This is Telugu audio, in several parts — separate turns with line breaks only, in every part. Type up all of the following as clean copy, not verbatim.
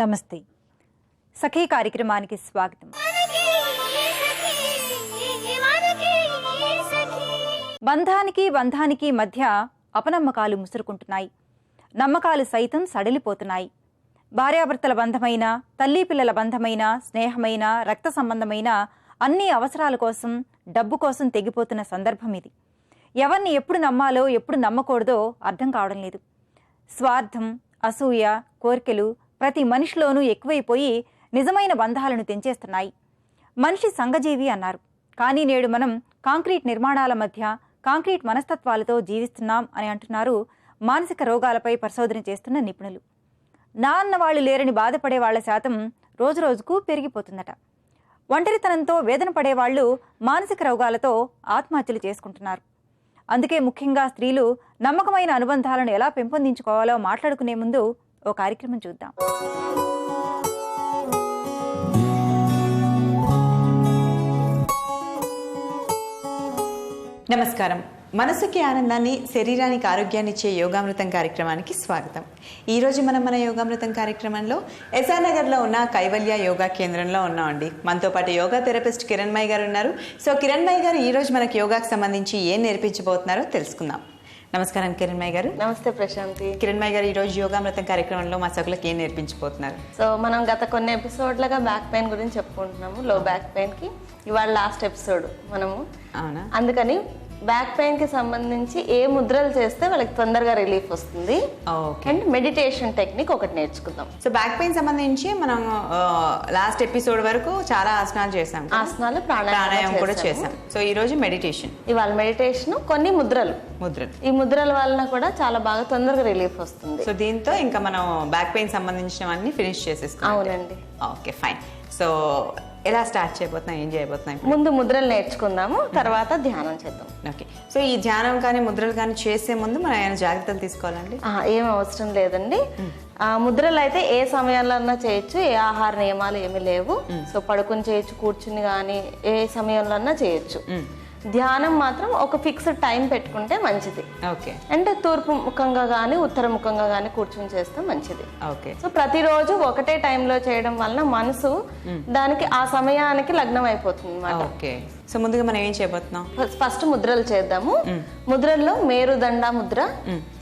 నమస్తే. సఖీ కార్యక్రమానికి స్వాగతం. బంధానికి మధ్య అపనమ్మకాలు ముసురుకుంటున్నాయి. నమ్మకాలు సైతం సడలిపోతున్నాయి. భార్యాభర్తల బంధమైన, తల్లి పిల్లల బంధమైన, స్నేహమైన, రక్త సంబంధమైన అన్ని అవసరాల కోసం, డబ్బు కోసం తెగిపోతున్న సందర్భం ఇది. ఎవరిని ఎప్పుడు నమ్మాలో ఎప్పుడు నమ్మకూడదో అర్థం కావడం లేదు. స్వార్థం, అసూయ, కోర్కెలు ప్రతి మనిషిలోనూ ఎక్కువైపోయి నిజమైన బంధాలను తెంచేస్తున్నాయి. మనిషి సంఘజీవి అన్నారు. కానీ నేడు మనం కాంక్రీట్ నిర్మాణాల మధ్య కాంక్రీట్ మనస్తత్వాలతో జీవిస్తున్నాం అని అంటున్నారు మానసిక రోగాలపై పరిశోధన చేస్తున్న నిపుణులు. నా అన్నవాళ్లు లేరని బాధపడే వాళ్ల శాతం రోజురోజుకు పెరిగిపోతుందట. ఒంటరితనంతో వేదన పడేవాళ్లు మానసిక రోగాలతో ఆత్మహత్యలు చేసుకుంటున్నారు. అందుకే ముఖ్యంగా స్త్రీలు నమ్మకమైన అనుబంధాలను ఎలా పెంపొందించుకోవాలో మాట్లాడుకునే ముందు ఓ కార్యక్రమం చూద్దాం.
నమస్కారం. మనసుకి ఆనందాన్ని, శరీరానికి ఆరోగ్యాన్ని ఇచ్చే యోగామృతం కార్యక్రమానికి స్వాగతం. ఈరోజు మన యోగామృతం కార్యక్రమంలో ఎస్ఆర్ నగర్లో ఉన్న కైవల్య యోగా కేంద్రంలో ఉన్నామండి. మనతో పాటు యోగా థెరపిస్ట్ కిరణ్మయి గారు ఉన్నారు. సో కిరణ్మయి గారు ఈరోజు మనకి యోగాకి సంబంధించి ఏం నేర్పించబోతున్నారో తెలుసుకుందాం. నమస్కారం కిరణ్మయి గారు.
నమస్తే ప్రశాంతి.
కిరణ్మయి గారు, ఈరోజు యోగామృతం కార్యక్రమంలో మా సభ్యులకు ఏం నేర్పించబోతున్నారు?
సో మనం గత కొన్ని ఎపిసోడ్లుగా బ్యాక్ పెయిన్ గురించి చెప్పుకుంటున్నాము. లో బ్యాక్ పెయిన్ కి ఇవాళ లాస్ట్ ఎపిసోడ్ మనము.
అవునా?
అందుకని బ్యాక్ పెయిన్ కి సంబంధించి ఏ ముద్రలు చేస్తే వాళ్ళకి తొందరగా రిలీఫ్ వస్తుంది అండ్ మెడిటేషన్ టెక్నిక్ ఒకటి నేర్చుకుందాం.
సో బ్యాక్ పెయిన్ సంబంధించి మనం లాస్ట్ ఎపిసోడ్ వరకు చాలా ఆసనాలు చేసాం,
ఆసనాలు,
ప్రాణాయామం కూడా చేసాం. సో ఈ రోజు మెడిటేషన్.
ఇవాళ మెడిటేషన్, కొన్ని ముద్రలు. ఈ ముద్రల వలన కూడా చాలా బాగా తొందరగా రిలీఫ్ వస్తుంది.
సో దీంతో ఇంకా మనం బ్యాక్ పెయిన్ సంబంధించినవన్నీ ఫినిష్ చేసేసుకున్నాం.
అవునండి.
Okay, fine. సో ఎలా స్టార్ట్ చేయబోతున్నాం, ఏం చేయబోతున్నాం?
ముందు ముద్రలు నేర్చుకుందాము, తర్వాత ధ్యానం చేద్దాం.
ఓకే. సో ఈ ధ్యానం కానీ ముద్రలు కానీ చేసే ముందు మనం ఏమైనా జాగ్రత్తలు తీసుకోవాలండి?
ఏం అవసరం లేదండి. ముద్రలు అయితే ఏ సమయంలో చేయొచ్చు, ఏ ఆహార నియమాలు ఏమీ లేవు. సో పడుకుని చేయొచ్చు, కూర్చుని కానీ ఏ సమయంలో చేయొచ్చు. ధ్యానం మాత్రం ఒక ఫిక్స్డ్ టైం పెట్టుకుంటే మంచిది.
ఓకే.
అంటే తూర్పు ముఖంగా కానీ ఉత్తర ముఖంగా కానీ కూర్చుని చేస్తే మంచిది.
ఓకే.
సో ప్రతిరోజు ఒకటే టైంలో చేయడం వలన మనసు దానికి ఆ సమయానికి లగ్నం అయిపోతుంది అన్నమాట.
ఓకే. సో ముందుగా మనం ఏం చేయబోతున్నాం?
ఫస్ట్ ముద్రలు చేద్దాము. ముద్రల్లో మేరుదండ ముద్ర,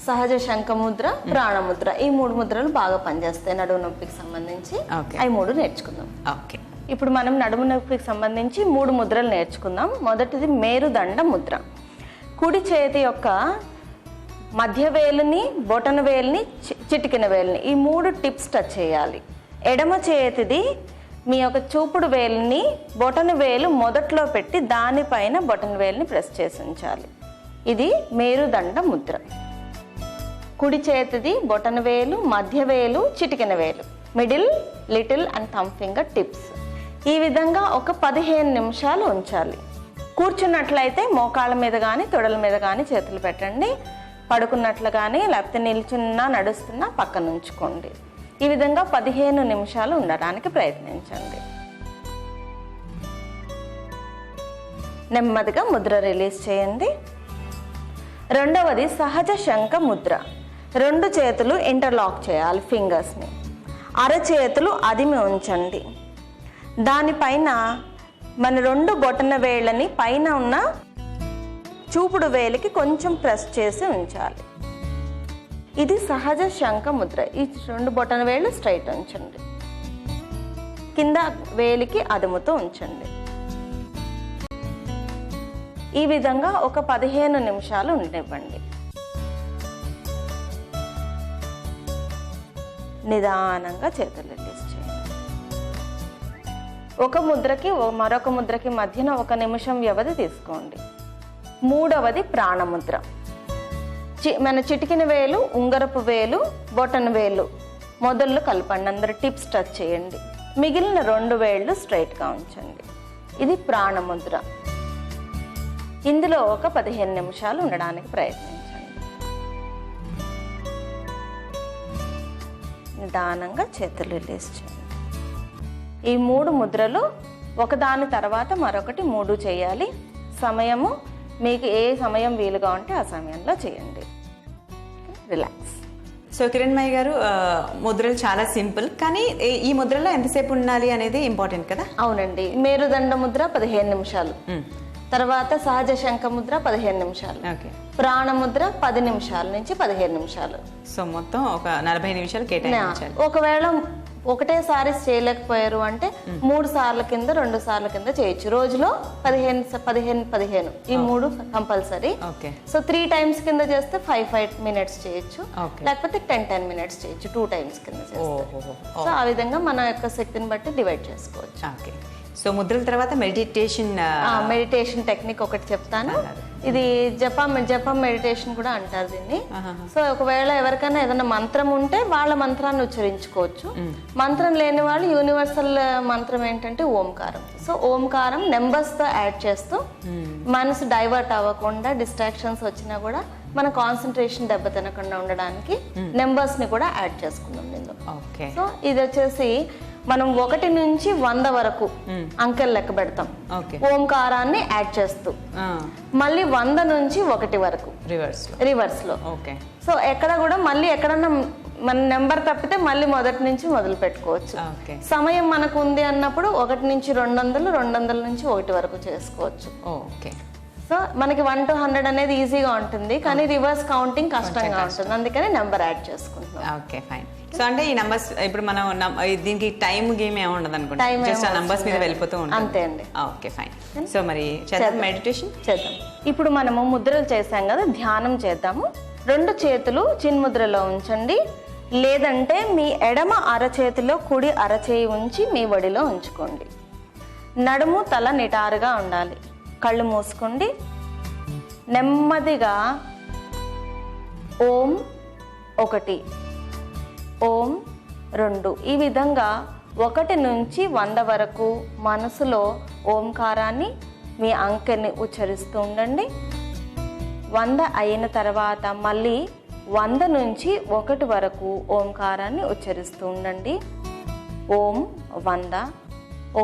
సహజ శంఖ ముద్ర, ప్రాణముద్ర, ఈ 3 ముద్రలు బాగా పనిచేస్తాయి నడుము నొప్పికి సంబంధించి. అవి 3 నేర్చుకుందాం.
ఓకే.
ఇప్పుడు మనం నడుము నొప్పికి సంబంధించి 3 ముద్రలు నేర్చుకుందాం. మొదటిది మేరుదండ ముద్ర. కుడి చేతి యొక్క మధ్య వేలుని, బొటన వేలుని, చిటికెన వేలుని, ఈ 3 టిప్స్ టచ్ చేయాలి. ఎడమ చేతిది మీ యొక్క చూపుడు వేలుని, బొటన వేలు మొదట్లో పెట్టి దానిపైన బొటన వేలుని ప్రెస్ చేసి ఉంచాలి. ఇది మేరుదండ ముద్ర. కుడి చేతిది బొటన వేలు, మధ్య వేలు, చిటికెన వేలు, middle, little and thumb finger tips. ఈ విధంగా ఒక 15 నిమిషాలు ఉంచాలి. కూర్చున్నట్లయితే మోకాళ్ళ మీద కానీ తొడల మీద కానీ చేతులు పెట్టండి. పడుకున్నట్లు కానీ లేకపోతే నిల్చున్నా నడుస్తున్నా పక్కన ఉంచుకోండి. ఈ విధంగా 15 నిమిషాలు ఉండడానికి ప్రయత్నించండి. నెమ్మదిగా ముద్ర రిలీజ్ చేయండి. రెండవది సహజ శంఖ ముద్ర. 2 చేతులు ఇంటర్లాక్ చేయాలి, ఫింగర్స్ని. అరచేతులు అదిమి ఉంచండి. దానిపైన మన 2 బొటన వేళ్ళని పైన ఉన్న చూపుడు వేలికి కొంచెం ప్రెస్ చేసి ఉంచాలి. ఇది సహజ శంఖ ముద్ర. ఈ 2 బొటన వేళ్ళు స్ట్రైట్ ఉంచండి, కింద వేలికి అదుముతూ ఉంచండి. ఈ విధంగా ఒక 15 నిమిషాలు ఉండనివ్వండి. నిదానంగా చేతులు రిలీజ్ చేయండి. ఒక ముద్రకి మరొక ముద్రకి మధ్యన 1 నిమిషం వ్యవధి తీసుకోండి. మూడవది ప్రాణముద్ర. మన చిటికిన వేలు, ఉంగరపు వేలు, బొటన వేలు మొదళ్ళు కలపండి. అందరు టిప్స్ టచ్ చేయండి. మిగిలిన 2 వేళ్ళు స్ట్రైట్గా ఉంచండి. ఇది ప్రాణముద్ర. ఇందులో ఒక 15 నిమిషాలు ఉండడానికి ప్రయత్నించండి. నిదానంగా చేతులు రిలీజ్ చేయండి. ఈ 3 ముద్రలు ఒకదాని తర్వాత మరొకటి 3 చేయాలి. సమయము మీకు ఏ సమయం వీలుగా ఉంటే ఆ సమయంలో చేయండి. రిలాక్స్.
సో కిరణ్మయ్య గారు, ముద్రలు చాలా సింపుల్, కానీ ఈ ముద్రలో ఎంతసేపు ఉండాలి అనేది ఇంపార్టెంట్ కదా?
అవునండి. మేరుదండ ముద్ర 15 నిమిషాలు, తర్వాత సహజ శంఖ ముద్ర 15 నిమిషాలు, ప్రాణముద్ర 10 నిమిషాల నుంచి 15 నిమిషాలు.
సో మొత్తం ఒక 40 నిమిషాలు కేటాయించాలి.
ఒకవేళ ఒకటేసారి చేయలేకపోయారు అంటే 3 సార్ల కింద 2 సార్ల కింద చేయొచ్చు. రోజులో 15 ఈ 3 కంపల్సరీ. సో 3 టైమ్స్ కింద చేస్తే 5 మినిట్స్ చేయొచ్చు, లేకపోతే 10 మినిట్స్ చేయొచ్చు 2 టైమ్స్ కింద చేస్తే. సో ఆ విధంగా మన యొక్క శక్తిని బట్టి డివైడ్ చేసుకోవచ్చు.
సో ముద్రల తర్వాత మెడిటేషన్
టెక్నిక్ ఒకటి చెప్తాను. ఇది జపం మెడిటేషన్ కూడా అంటారు దీన్ని. సో ఒకవేళ ఎవరికైనా ఏదైనా మంత్రం ఉంటే వాళ్ళ మంత్రాన్ని ఉచ్చరించుకోవచ్చు. మంత్రం లేని వాళ్ళు యూనివర్సల్ మంత్రం ఏంటంటే ఓంకారం. సో ఓంకారం నెంబర్స్ తో యాడ్ చేస్తూ మనసు డైవర్ట్ అవ్వకుండా, డిస్ట్రాక్షన్స్ వచ్చినా కూడా మన కాన్సన్ట్రేషన్ దెబ్బతినకుండా ఉండడానికి నెంబర్స్ ని కూడా యాడ్ చేసుకున్నాం దీనిలో. సో ఇది వచ్చేసి మనం 1 నుంచి 100 వరకు అంకెలు లెక్క పెడతాం ఓంకారాన్ని యాడ్ చేస్తూ. మళ్ళీ 100 నుంచి 1 వరకు రివర్స్ లో. సో ఎక్కడ కూడా మళ్ళీ ఎక్కడన్నా మన నెంబర్ తప్పితే మళ్ళీ మొదటి నుంచి మొదలు పెట్టుకోవచ్చు. సమయం మనకు ఉంది అన్నప్పుడు 1 నుంచి 200, 200 నుంచి 1 వరకు చేసుకోవచ్చు. సో మనకి 1 to 100 అనేది ఈజీగా ఉంటుంది, కానీ రివర్స్ కౌంటింగ్ కష్టంగా ఉంటుంది, అందుకని నెంబర్ యాడ్ చేసుకుంటున్నాం.
సో అంటే ఈ నంబర్స్ ఇప్పుడు మనం దీనికి టైం గేమ్ ఏమి ఉండదు అనుకుంటా, జస్ట్ ఆ నంబర్స్ మీద వెళ్ళిపోతూ ఉంటాం.
అంతే అండి.
Okay fine. సో మరి మెడిటేషన్ చేద్దాం.
ఇప్పుడు మనము ముద్రలు చేసాం కదా, ధ్యానం చేద్దాము. 2 చేతులు చిన్ముద్రలో ఉంచండి, లేదంటే మీ ఎడమ అరచేతిలో కుడి అరచేయి ఉంచి మీ ఒడిలో ఉంచుకోండి. నడుము తల నిటారుగా ఉండాలి. కళ్ళు మూసుకోండి. నెమ్మదిగా ఓం 1, ఓం 2, ఈ విధంగా 1 నుంచి 100 వరకు మనసులో ఓంకారాన్ని మీ అంకెని ఉచ్చరిస్తూ ఉండండి. 100 అయిన తర్వాత మళ్ళీ 100 నుంచి 1 వరకు ఓంకారాన్ని ఉచ్చరిస్తూ ఉండండి. ఓం 100,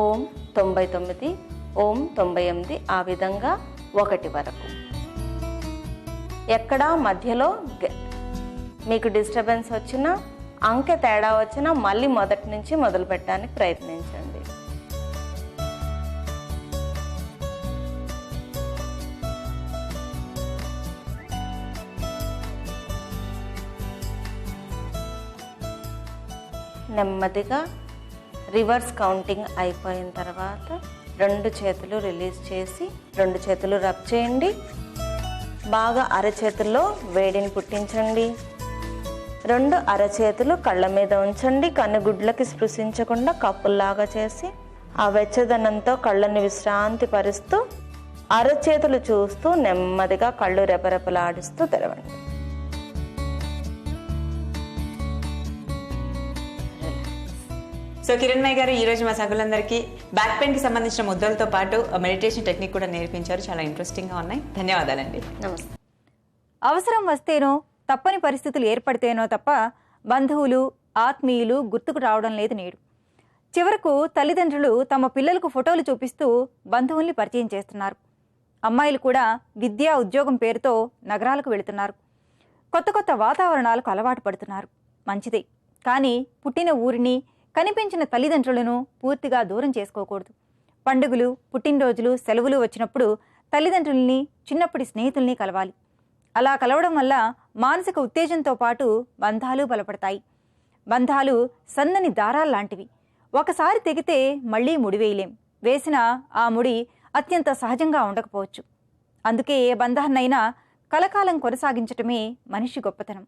ఓం 99, ఓం 98, ఆ విధంగా 1 వరకు. ఎక్కడా మధ్యలో మీకు డిస్టర్బెన్స్ వచ్చినా, అంకె తేడా వచ్చినా మళ్ళీ మొదటి నుంచి మొదలు పెట్టడానికి ప్రయత్నించండి. నెమ్మదిగా రివర్స్ కౌంటింగ్ అయిపోయిన తర్వాత 2 చేతులు రిలీజ్ చేసి 2 చేతులు రబ్ చేయండి. బాగా అరచేతుల్లో వేడిని పుట్టించండి. 2 అరచేతులు కళ్ళ మీద ఉంచండి. కన్నుగుడ్లకి స్పృశించకుండా కప్పుల్లాగా చేసి ఆ వెచ్చదనంతో కళ్ళని విశ్రాంతి పరుస్తూ అరచేతులు చూస్తూ నెమ్మదిగా కళ్ళు రెపరెపలాడిస్తూ తెరవండి.
సో కిరణ్మయ్య గారు, ఈ రోజు మా సభ్యులందరికీ బ్యాక్ పెయిన్ కి సంబంధించిన ముద్రలతో పాటు మెడిటేషన్ టెక్నిక్ కూడా నేర్పించారు. చాలా ఇంట్రెస్టింగ్ గా ఉన్నాయి. ధన్యవాదాలండి.
నమస్తే.
అవసరం వస్తేనో, తప్పని పరిస్థితులు ఏర్పడితేనో తప్ప బంధువులు, ఆత్మీయులు గుర్తుకు రావడం లేదు నేడు. చివరకు తల్లిదండ్రులు తమ పిల్లలకు ఫోటోలు చూపిస్తూ బంధువుల్ని పరిచయం చేస్తున్నారు. అమ్మాయిలు కూడా విద్యా ఉద్యోగం పేరుతో నగరాలకు వెళుతున్నారు. కొత్త కొత్త వాతావరణాలకు అలవాటు పడుతున్నారు. మంచిదే, కానీ పుట్టిన ఊరిని, కనిపించిన తల్లిదండ్రులను పూర్తిగా దూరం చేసుకోకూడదు. పండుగలు, పుట్టినరోజులు, సెలవులు వచ్చినప్పుడు తల్లిదండ్రుల్ని, చిన్నప్పటి స్నేహితుల్ని కలవాలి. అలా కలవడం వల్ల మానసిక ఉత్తేజంతో పాటు బంధాలు బలపడతాయి. బంధాలు సన్నని దారాల్లాంటివి. ఒకసారి తెగితే మళ్లీ ముడివేయలేం. వేసిన ఆ ముడి అత్యంత సహజంగా ఉండకపోవచ్చు. అందుకే ఏ బంధాన్నైనా కలకాలం కొనసాగించటమే మనిషి గొప్పతనం.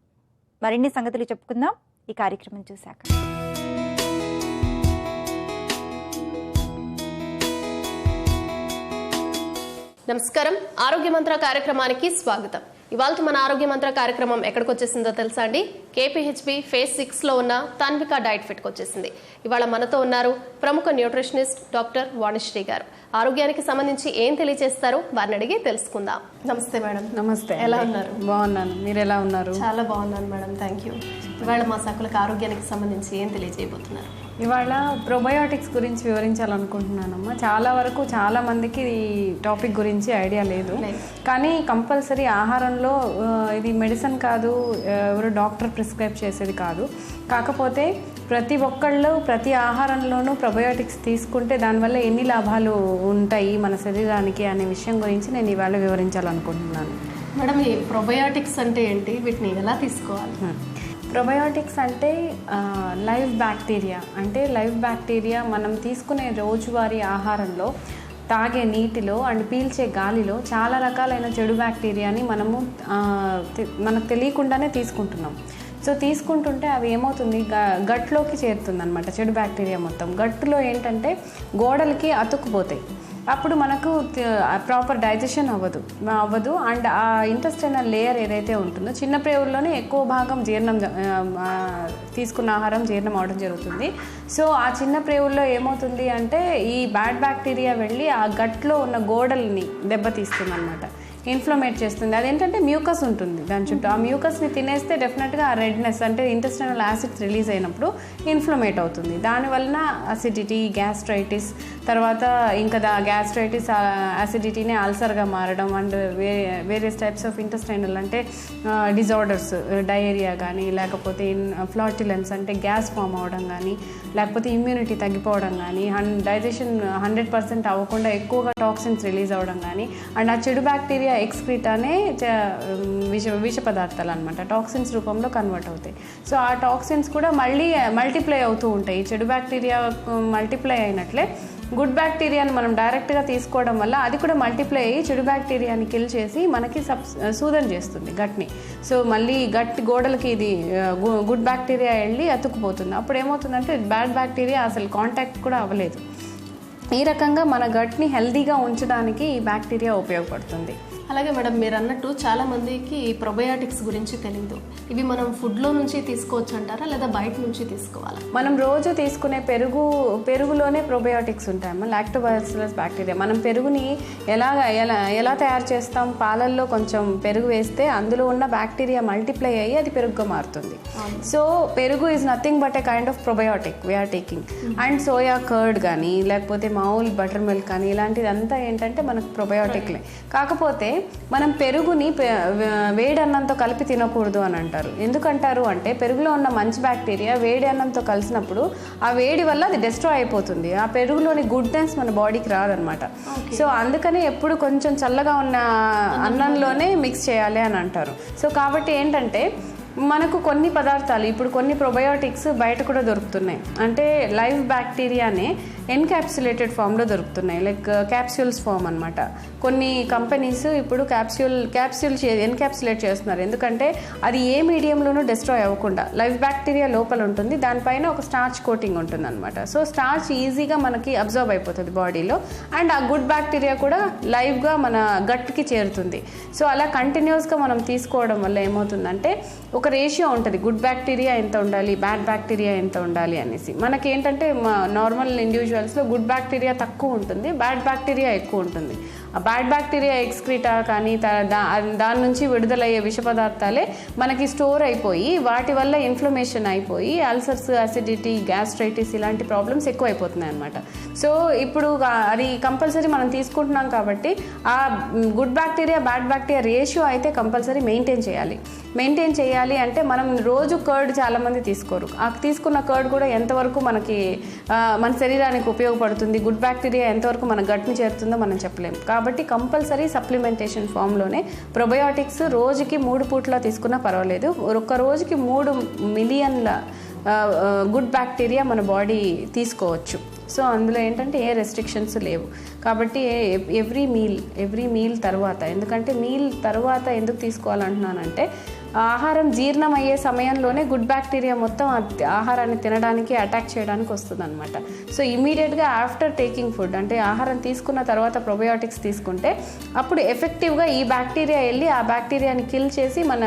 మరిన్ని సంగతులు చెప్పుకుందాం ఈ కార్యక్రమం చూశాక.
నమస్కారం. ఆరోగ్య మంత్ర కార్యక్రమానికి స్వాగతం. ఇవాళ మన ఆరోగ్య మంత్ర కార్యక్రమం ఎక్కడికి వచ్చేసిందో తెలుసా అండి? KPHB ఫేజ్ 6లో ఉన్న తాన్విక డైట్ ఫిట్కి వచ్చేసింది. ఇవాళ మనతో ఉన్నారు ప్రముఖ న్యూట్రిషనిస్ట్ డాక్టర్ వాణిశ్రీ గారు. ఆరోగ్యానికి సంబంధించి ఏం తెలియజేస్తారో వారిని అడిగి తెలుసుకుందాం. నమస్తే మేడం.
నమస్తే.
ఎలా ఉన్నారు?
బాగున్నాను, మీరు ఎలా ఉన్నారు?
చాలా బాగున్నాను మేడం, థ్యాంక్ యూ. ఇవాళ మా సకులకు ఆరోగ్యానికి సంబంధించి ఏం తెలియజేయబోతున్నారు?
ఇవాళ ప్రోబయోటిక్స్ గురించి వివరించాలనుకుంటున్నానమ్మా. చాలా వరకు చాలా మందికి ఈ టాపిక్ గురించి ఐడియా లేదు, కానీ కంపల్సరీ ఆహారంలో ఇది మెడిసిన్ కాదు, ఎవరు డాక్టర్ ప్రిస్క్రైబ్ చేసేది కాదు. కాకపోతే ప్రతి ఒక్కళ్ళు ప్రతి ఆహారంలోనూ ప్రోబయోటిక్స్ తీసుకుంటే దానివల్ల ఎన్ని లాభాలు ఉంటాయి మన శరీరానికి అనే విషయం గురించి నేను ఇవాళ వివరించాలనుకుంటున్నాను.
మేడం, ఈ ప్రోబయోటిక్స్ అంటే ఏంటి, వీటిని ఎలా తీసుకోవాలి?
ప్రోబయోటిక్స్ అంటే లైవ్ బ్యాక్టీరియా. అంటే లైవ్ బ్యాక్టీరియా మనం తీసుకునే రోజువారీ ఆహారంలో, తాగే నీటిలో అండ్ పీల్చే గాలిలో చాలా రకాలైన చెడు బ్యాక్టీరియాని మనకు తెలియకుండానే తీసుకుంటున్నాం. సో తీసుకుంటుంటే అవి ఏమవుతుంది, గట్లోకి చేరుతుంది అనమాట. చెడు బ్యాక్టీరియా మొత్తం గట్టులో ఏంటంటే గోడలకి అతుక్కుపోతాయి. అప్పుడు మనకు ప్రాపర్ డైజెషన్ అవ్వదు అండ్ ఆ ఇంటెస్టైనల్ లేయర్ ఏదైతే ఉంటుందో చిన్న ప్రేవుల్లోనే ఎక్కువ భాగం తీసుకున్న ఆహారం జీర్ణం అవడం జరుగుతుంది. సో ఆ చిన్న ప్రేవుల్లో ఏమవుతుంది అంటే ఈ బ్యాడ్ బ్యాక్టీరియా వెళ్ళి ఆ గట్లో ఉన్న గోడల్ని దెబ్బతీస్తుంది అనమాట, ఇన్ఫ్లమేట్ చేస్తుంది. అదేంటంటే మ్యూకస్ ఉంటుంది దాని చుట్టూ. ఆ మ్యూకస్ని తినేస్తే డెఫినెట్గా ఆ రెడ్నెస్ అంటే ఇంటెస్టైనల్ యాసిడ్స్ రిలీజ్ అయినప్పుడు ఇన్ఫ్లమేట్ అవుతుంది. దానివలన అసిడిటీ, గ్యాస్ట్రైటిస్, తర్వాత ఇంకా గ్యాస్ట్రైటిస్ యాసిడిటీనే అల్సర్గా మారడం and various types of intestinal అంటే డిజార్డర్స్, డయేరియా కానీ లేకపోతే ఫ్లాటిలెన్స్ అంటే గ్యాస్ ఫామ్ అవ్వడం కానీ లేకపోతే ఇమ్యూనిటీ తగ్గిపోవడం కానీ డైజెషన్ 100% అవ్వకుండా ఎక్కువగా టాక్సిన్స్ రిలీజ్ అవ్వడం కానీ అండ్ ఆ చెడు బ్యాక్టీరియా ఎక్స్క్రీటానే విష పదార్థాలు అనమాట టాక్సిన్స్ రూపంలో కన్వర్ట్ అవుతాయి. సో ఆ టాక్సిన్స్ కూడా మళ్ళీ మల్టిప్లై అవుతూ ఉంటాయి. చెడు బ్యాక్టీరియా మల్టిప్లై అయినట్లే గుడ్ బ్యాక్టీరియాని మనం డైరెక్ట్గా తీసుకోవడం వల్ల అది కూడా మల్టిప్లై అయ్యి చెడు బ్యాక్టీరియాని కిల్ చేసి మనకి సూదన చేస్తుంది గట్ని. సో మళ్ళీ గట్ గోడలకి ఇది గుడ్ బ్యాక్టీరియా వెళ్ళి అతుక్కుపోతుంది. అప్పుడు ఏమవుతుందంటే బ్యాడ్ బ్యాక్టీరియా అసలు కాంటాక్ట్ కూడా అవ్వలేదు. ఈ రకంగా మన గట్ని హెల్దీగా ఉంచడానికి ఈ బ్యాక్టీరియా ఉపయోగపడుతుంది.
అలాగే మేడం, మీరు అన్నట్టు చాలా మందికి ఈ ప్రోబయోటిక్స్ గురించి తెలియదు. ఇవి మనం ఫుడ్లో నుంచి తీసుకోవచ్చు అంటారా, లేదా బయట నుంచి తీసుకోవాలా?
మనం రోజు తీసుకునే పెరుగులోనే ప్రోబయోటిక్స్ ఉంటాయమ్మా, లాక్టోబాసిల్లస్ బ్యాక్టీరియా. మనం పెరుగుని ఎలా తయారు చేస్తాం, పాలల్లో కొంచెం పెరుగు వేస్తే అందులో ఉన్న బ్యాక్టీరియా మల్టిప్లై అయ్యి అది పెరుగుగా మారుతుంది. So perugu is nothing but a kind of probiotic we're taking. And soya curd కానీ లేకపోతే మామూలు బటర్ మిల్క్ కానీ ఇలాంటిదంతా ఏంటంటే మనకు ప్రోబయోటిక్లే. కాకపోతే మనం పెరుగుని వేడి అన్నంతో కలిపి తినకూడదు అని అంటారు. ఎందుకంటారు అంటే పెరుగులో ఉన్న మంచి బ్యాక్టీరియా వేడి అన్నంతో కలిసినప్పుడు ఆ వేడి వల్ల అది డిస్ట్రాయ్ అయిపోతుంది. ఆ పెరుగులోని గుడ్నెస్ మన బాడీకి రాదనమాట. సో అందుకని ఎప్పుడు కొంచెం చల్లగా ఉన్న అన్నంలోనే మిక్స్ చేయాలి అని అంటారు. సో కాబట్టి ఏంటంటే మనకు కొన్ని పదార్థాలు ఇప్పుడు కొన్ని ప్రోబయోటిక్స్ బయట కూడా దొరుకుతున్నాయి. అంటే లైవ్ బ్యాక్టీరియానే ఎన్క్యాప్సులేటెడ్ ఫామ్లో దొరుకుతున్నాయి, లైక్ క్యాప్సూల్స్ ఫామ్ అనమాట. కొన్ని కంపెనీస్ ఇప్పుడు ఎన్క్యాప్సులేట్ చేస్తున్నారు. ఎందుకంటే అది ఏ మీడియంలోనూ డిస్ట్రాయ్ అవ్వకుండా లైవ్ బ్యాక్టీరియా లోపల ఉంటుంది, దానిపైన ఒక స్టార్చ్ కోటింగ్ ఉంటుంది అనమాట. సో స్టార్చ్ ఈజీగా మనకి అబ్జర్వ్ అయిపోతుంది బాడీలో అండ్ ఆ గుడ్ బ్యాక్టీరియా కూడా లైవ్గా మన గట్కి చేరుతుంది. సో అలా కంటిన్యూస్గా మనం తీసుకోవడం వల్ల ఏమవుతుందంటే ఒక రేషియో ఉంటుంది, గుడ్ బ్యాక్టీరియా ఎంత ఉండాలి, బ్యాడ్ బ్యాక్టీరియా ఎంత ఉండాలి అనేసి. మనకేంటంటే నార్మల్ ఇండివిజువల్స్లో గుడ్ బ్యాక్టీరియా తక్కువ ఉంటుంది, బ్యాడ్ బ్యాక్టీరియా ఎక్కువ ఉంటుంది. ఆ బ్యాడ్ బ్యాక్టీరియా ఎక్స్క్రీటా కానీ దాని నుంచి విడుదలయ్యే విష పదార్థాలే మనకి స్టోర్ అయిపోయి వాటి వల్ల ఇన్ఫ్లమేషన్ అయిపోయి అల్సర్స్, అసిడిటీ, గ్యాస్ట్రైటిస్ ఇలాంటి ప్రాబ్లమ్స్ ఎక్కువ అయిపోతున్నాయి అనమాట. సో ఇప్పుడు అది కంపల్సరీ మనం తీసుకుంటున్నాం కాబట్టి ఆ good bacteria bad bacteria ratio అయితే కంపల్సరీ మెయింటైన్ చేయాలి. అంటే మనం రోజు కర్డ్ చాలామంది తీసుకోరు. ఆ తీసుకున్న కర్డ్ కూడా ఎంతవరకు మన శరీరానికి ఉపయోగపడుతుంది, గుడ్ బ్యాక్టీరియా ఎంతవరకు మన గట్ని చేరుతుందో మనం చెప్పలేము. కాబట్టి కంపల్సరీ సప్లిమెంటేషన్ ఫామ్లోనే ప్రోబయోటిక్స్ రోజుకి 3 పూట్ల తీసుకున్నా పర్వాలేదు. ఒక్క రోజుకి 3 మిలియన్ల గుడ్ బ్యాక్టీరియా మన బాడీ తీసుకోవచ్చు. సో అందులో ఏంటంటే ఏ రెస్ట్రిక్షన్స్ లేవు. కాబట్టి ఎవ్రీ మీల్ తర్వాత, ఎందుకంటే మీల్ తర్వాత ఎందుకు తీసుకోవాలంటున్నానంటే ఆహారం జీర్ణం అయ్యే సమయంలోనే గుడ్ బ్యాక్టీరియా మొత్తం ఆహారాన్ని తినడానికి అటాక్ చేయడానికి వస్తుంది అనమాట. సో ఇమీడియట్గా ఆఫ్టర్ టేకింగ్ ఫుడ్, అంటే ఆహారం తీసుకున్న తర్వాత ప్రొబయోటిక్స్ తీసుకుంటే అప్పుడు ఎఫెక్టివ్గా ఈ బ్యాక్టీరియా వెళ్ళి ఆ బ్యాక్టీరియాని కిల్ చేసి మన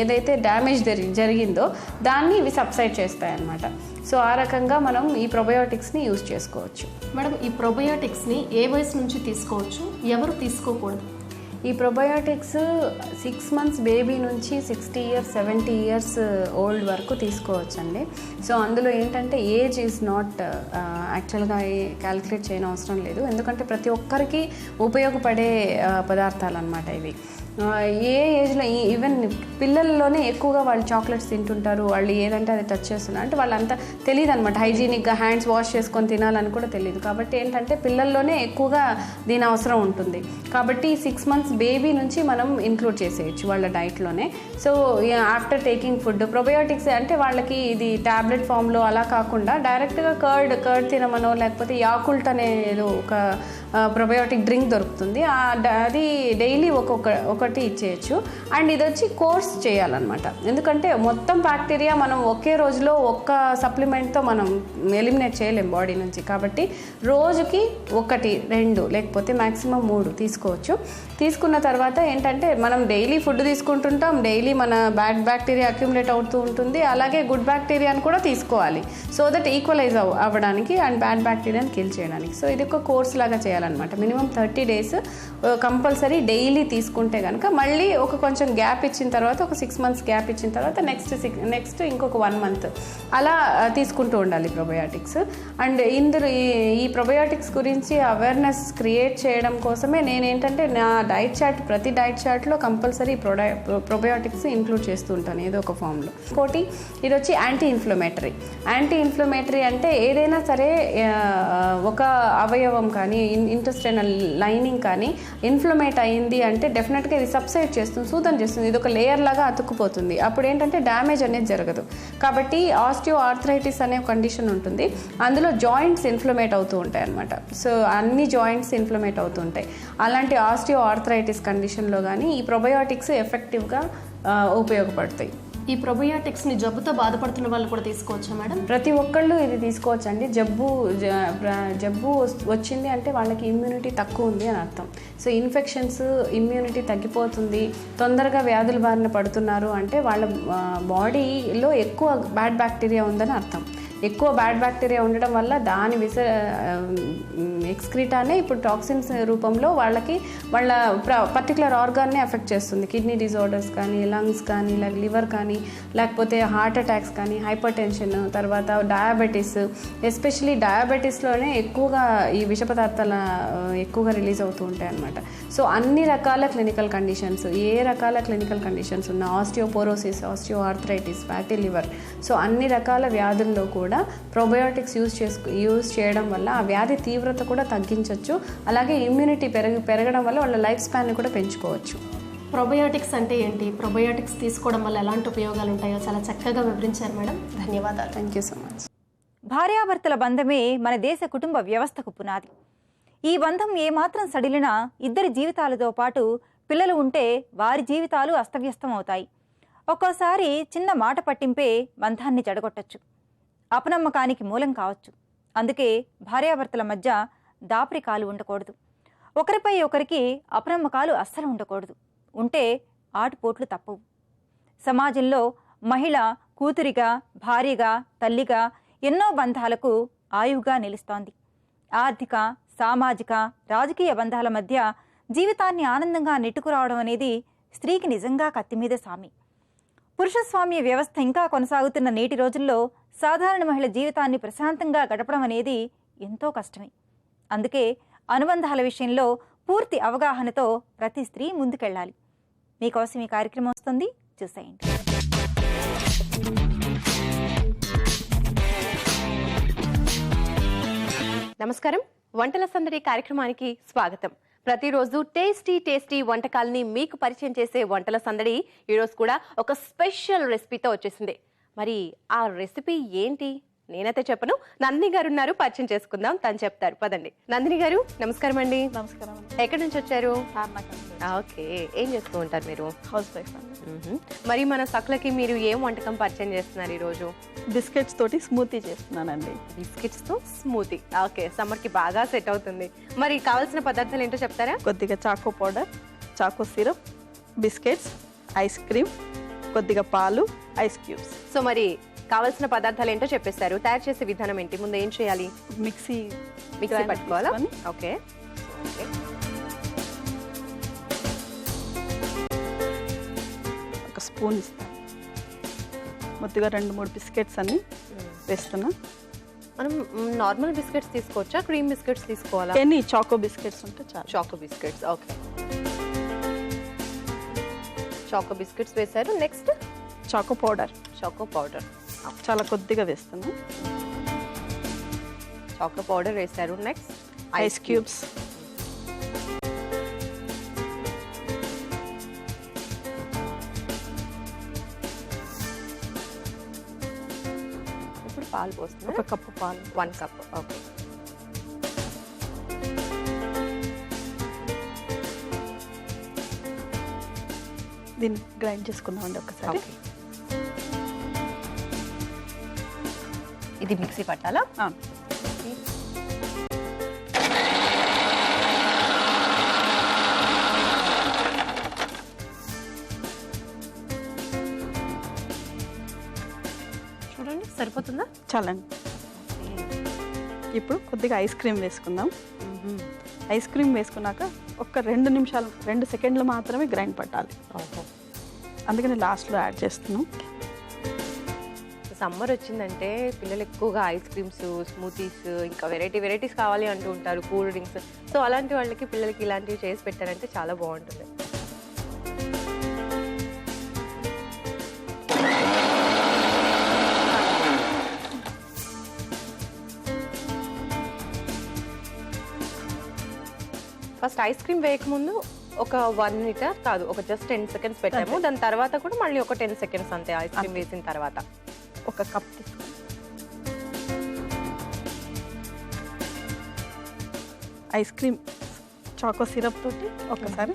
ఏదైతే డ్యామేజ్ జరిగిందో దాన్ని ఇవి సబ్సైడ్ చేస్తాయి అన్నమాట. సో ఆ రకంగా మనం ఈ ప్రొబయోటిక్స్ని యూజ్ చేసుకోవచ్చు.
మేడం, ఈ ప్రొబయోటిక్స్ని ఏ వయసు నుంచి తీసుకోవచ్చు, ఎవరు తీసుకోకూడదు?
ఈ ప్రొబయోటిక్స్ 6 months బేబీ నుంచి 60 years 70 years ఓల్డ్ వరకు తీసుకోవచ్చండి. సో అందులో ఏంటంటే ఏజ్ ఈజ్ నాట్ యాక్చువల్గా క్యాలిక్యులేట్ చేయని అవసరం లేదు, ఎందుకంటే ప్రతి ఒక్కరికి ఉపయోగపడే పదార్థాలు అన్నమాట ఇవి. ఏ ఏజ్లో ఈవెన్ పిల్లల్లోనే ఎక్కువగా వాళ్ళు చాక్లెట్స్ తింటుంటారు, వాళ్ళు ఏదంటే అది టచ్ చేస్తున్నారు, అంటే వాళ్ళంతా తెలియదు అనమాట, హైజీనిక్గా హ్యాండ్స్ వాష్ చేసుకొని తినాలని కూడా తెలియదు. కాబట్టి ఏంటంటే పిల్లల్లోనే ఎక్కువగా దీని అవసరం ఉంటుంది. కాబట్టి 6 months బేబీ నుంచి మనం ఇంక్లూడ్ చేసేయచ్చు వాళ్ళ డైట్లోనే. So after taking food probiotics అంటే వాళ్ళకి ఇది ట్యాబ్లెట్ ఫామ్లో అలా కాకుండా డైరెక్ట్గా కర్డ్ తినమనో, లేకపోతే యాకుల్ట్ అనే ఏదో ఒక ప్రొబయోటిక్ డ్రింక్ దొరుకుతుంది, అది డైలీ ఒకటి ఇచ్చేయచ్చు. అండ్ ఇది వచ్చి కోర్స్ చేయాలన్నమాట, ఎందుకంటే మొత్తం బ్యాక్టీరియా మనం ఒకే రోజులో ఒక్క సప్లిమెంట్తో మనం ఎలిమినేట్ చేయలేం బాడీ నుంచి. కాబట్టి రోజుకి 1, 2 లేకపోతే మ్యాక్సిమం 3 తీసుకోవచ్చు. తీసుకున్న తర్వాత ఏంటంటే మనం డైలీ ఫుడ్ తీసుకుంటుంటాం, డైలీ మన బ్యాడ్ బ్యాక్టీరియా అక్యుములేట్ అవుతూ ఉంటుంది, అలాగే గుడ్ బ్యాక్టీరియాని కూడా తీసుకోవాలి, సో దట్ ఈక్వలైజ్ అవ్వడానికి అండ్ బ్యాడ్ బ్యాక్టీరియాని కిల్ చేయడానికి. సో ఇది ఒక కోర్స్ లాగా చేయాలన్నమాట. మినిమం 30 days కంపల్సరీ డైలీ తీసుకుంటే కనుక మళ్ళీ ఒక కొంచెం గ్యాప్ ఇచ్చిన తర్వాత, ఒక 6 months గ్యాప్ ఇచ్చిన తర్వాత నెక్స్ట్ ఇంకొక 1 month అలా తీసుకుంటూ ఉండాలి ప్రొబయోటిక్స్. అండ్ ఇందులో ఈ ప్రొబయోటిక్స్ గురించి అవేర్నెస్ క్రియేట్ చేయడం కోసమే నేనేంటంటే నా డైట్ చార్ట్, ప్రతి డైట్ చార్ట్లో కంపల్సరీ ప్రొబయోటిక్స్ ఇంక్లూడ్ చేస్తూ ఉంటాను ఏదో ఒక ఫామ్లో. ఇంకోటి ఇది వచ్చి యాంటీ ఇన్ఫ్లమేటరీ అంటే ఏదైనా సరే ఒక అవయవం కానీ ఇంటెస్టైనల్ లైనింగ్ కానీ ఇన్ఫ్లమేట్ అయింది అంటే డెఫినెట్గా ఇది సబ్సైడ్ చేస్తుంది, శూతం చేస్తుంది, ఇది ఒక లేయర్ లాగా అతుక్కుపోతుంది. అప్పుడు ఏంటంటే డ్యామేజ్ అనేది జరగదు. కాబట్టి ఆస్టియో ఆర్థరైటిస్ అనే కండిషన్ ఉంటుంది, అందులో జాయింట్స్ ఇన్ఫ్లమేట్ అవుతూ ఉంటాయి అన్నమాట. సో అన్ని జాయింట్స్ ఇన్ఫ్లమేట్ అవుతూ ఉంటాయి. అలాంటి ఆస్టియో ఆర్థరైటిస్ కండిషన్లో కానీ ఈ ప్రొబయోటిక్స్ ఎఫెక్టివ్గా ఉపయోగపడతాయి.
ఈ ప్రొబయోటిక్స్ని జబ్బుతో బాధపడుతున్న వాళ్ళు కూడా తీసుకోవచ్చా మేడం?
ప్రతి ఒక్కళ్ళు ఇది తీసుకోవచ్చండి. జబ్బు వచ్చింది అంటే వాళ్ళకి ఇమ్యూనిటీ తక్కువ ఉంది అని అర్థం. సో ఇన్ఫెక్షన్స్, ఇమ్యూనిటీ తగ్గిపోతుంది, తొందరగా వ్యాధుల బారిన పడుతున్నారు అంటే వాళ్ళ బాడీలో ఎక్కువ బ్యాడ్ బ్యాక్టీరియా ఉందని అర్థం. ఎక్కువ బ్యాడ్ బ్యాక్టీరియా ఉండడం వల్ల దాని ఎక్స్క్రీటానే ఇప్పుడు టాక్సిన్స్ రూపంలో వాళ్ళ పర్టికులర్ ఆర్గాన్నే ఎఫెక్ట్ చేస్తుంది. కిడ్నీ డిజార్డర్స్ కానీ, లంగ్స్ కానీ, లివర్ కానీ, లేకపోతే హార్ట్ అటాక్స్ కానీ, హైపర్ టెన్షన్, తర్వాత డయాబెటీస్, ఎస్పెషలీ డయాబెటీస్లోనే ఎక్కువగా ఈ విష పదార్థాల ఎక్కువగా రిలీజ్ అవుతూ ఉంటాయి అన్నమాట. సో అన్ని రకాల క్లినికల్ కండిషన్స్, ఏ రకాల క్లినికల్ కండిషన్స్ ఉన్నా, osteoporosis, osteo arthritis, fatty liver, so అన్ని రకాల వ్యాధుల్లో కూడా ప్రోబయోటిక్స్ యూజ్ చేయడం వల్ల ఆ వ్యాధి తీవ్రత కూడా తగ్గించవచ్చు. అలాగే ఇమ్యూనిటీ పెరగడం వల్ల వాళ్ళ లైఫ్ స్పాన్ని కూడా పెంచుకోవచ్చు.
ప్రొబయోటిక్స్ అంటే ఏంటి, ప్రొబయోటిక్స్ తీసుకోవడం వల్ల ఎలాంటి ఉపయోగాలు ఉంటాయో చాలా చక్కగా వివరించారు మేడం. ధన్యవాదాలు.
Thank you so much.
భార్యాభర్తల బంధమే మన దేశ కుటుంబ వ్యవస్థకు పునాది. ఈ బంధం ఏమాత్రం సడిలినా ఇద్దరి జీవితాలతో పాటు పిల్లలు ఉంటే వారి జీవితాలు అస్తవ్యస్తం అవుతాయి. ఒక్కోసారి చిన్న మాట పట్టింపే బంధాన్ని చెడగొట్టచ్చు, అపనమ్మకానికి మూలం కావచ్చు. అందుకే భార్యాభర్తల మధ్య దాపరికాలు ఉండకూడదు. ఒకరిపై ఒకరికి అపనమ్మకాలు అస్సలు ఉండకూడదు. ఉంటే ఆటుపోట్లు తప్పవు. సమాజంలో మహిళ కూతురిగా, భార్యగా, తల్లిగా ఎన్నో బంధాలకు ఆయువుగా నిలుస్తోంది. ఆర్థిక, సామాజిక, రాజకీయ బంధాల మధ్య జీవితాన్ని ఆనందంగా నెట్టుకురావడం అనేది స్త్రీకి నిజంగా కత్తిమీద సామి. పురుషస్వామ్య వ్యవస్థ ఇంకా కొనసాగుతున్న నేటి రోజుల్లో సాధారణ మహిళ జీవితాన్ని ప్రశాంతంగా గడపడం అనేది ఎంతో కష్టమే. అందుకే అనుబంధాల విషయంలో పూర్తి అవగాహనతో ప్రతి స్త్రీ ముందుకెళ్ళాలి. మీకోసం ఈ కార్యక్రమం వస్తుంది, చూసేయండి.
నమస్కారం, వంటల సందడి కార్యక్రమానికి స్వాగతం. ప్రతిరోజు టేస్టీ వంటకాలని మీకు పరిచయం చేసే వంటల సందడి ఈరోజు కూడా ఒక స్పెషల్ రెసిపీతో వచ్చేసింది. మరి ఆ రెసిపీ ఏంటి నేనైతే చెప్పను, నందిని గారు ఉన్నారు, పరిచయం చేసుకుందాం, తను చెప్తారు. పదండి. నందిని గారు నమస్కారం అండి.
నమస్కారం అండి.
ఎక్కడి నుంచి వచ్చారు?
తార్నాక
ఓకే, ఏం చేస్తూ ఉంటారు మీరు?
హౌస్ వైఫ్ అండి.
మరి మన సకులకి మీరు ఏం వంటకం పరిచయం చేస్తున్నారు ఈరోజు?
బిస్కెట్స్ తోటి స్మూతీ చేస్తున్నానండి.
బిస్కెట్స్ తో స్మూతీ. ఓకే, సమ్మర్ కి బాగా సెట్ అవుతుంది. మరి కావాల్సిన పదార్థాలు ఏంటో చెప్తారా?
కొద్దిగా choco powder, choco syrup, biscuits, ice cream, కొద్దిగా పాలు, ఐస్ క్యూబ్స్.
సో మరి కావాల్సిన పదార్థాలు ఏంటో చెప్పేస్తారు. తయారు చేసే విధానం ఏంటి? ముందు ఏం చేయాలి?
మిక్సీ
పట్టుకోవాలా?
తీసుకొని
ఓకే.
ఒక స్పూన్ ఇస్తాను. మొత్తంగా 2-3 బిస్కెట్స్ అన్ని వేస్తున్నా.
మనం నార్మల్ బిస్కెట్స్ తీసుకోవచ్చా, క్రీమ్ బిస్కెట్స్ తీసుకోవాలా?
ఎన్ని చాకో బిస్కెట్స్ ఉంటే చాలు.
Choco biscuits. Okay, choco biscuits వేశారు. Next
choco powder
choco powder.
చాలా కొద్దిగా వేస్తున్నా.
చాకో పౌడర్ వేశారు. నెక్స్ట్
ఐస్ క్యూబ్స్,
ఇప్పుడు పాలు పోస్తున్నా.
1 కప్పు పాలు.
1 కప్. ఓకే.
దీన్ని గ్రైండ్ చేసుకుందామండి ఒకసారి.
ఓకే. ఇది మిక్సీ పట్టాలా?
అవును.
చూడండి, సరిపోతుందా?
చాలండి. ఇప్పుడు కొద్దిగా ఐస్ క్రీమ్ వేసుకుందాం. ఐస్ క్రీమ్ వేసుకున్నాక ఒక 2 నిమిషాలు 2 సెకండ్లు మాత్రమే గ్రైండ్ పట్టాలి. అందుకని లాస్ట్లో యాడ్ చేస్తున్నాం.
సమ్మర్ వచ్చిందంటే పిల్లలు ఎక్కువగా ఐస్ క్రీమ్స్, స్మూతీస్, ఇంకా వెరైటీస్ కావాలి అంటూ ఉంటారు, కూల్ డ్రింక్స్. సో అలాంటి వాళ్ళకి పిల్లలకి ఇలాంటివి చేసి పెట్టారంటే చాలా బాగుంటుంది. ఫస్ట్ ఐస్ క్రీమ్ వేయకముందు ఒక 1 మినిట్ కాదు, ఒక జస్ట్ 10 సెకండ్స్ పెట్టాము. దాని తర్వాత కూడా మళ్ళీ ఒక 10 సెకండ్స్ అంతే ఐస్ క్రీమ్ వేసిన తర్వాత.
1 కప్ తీసుకుని ఐస్ క్రీమ్ చాకో సిరప్ తోటి ఒకసారి.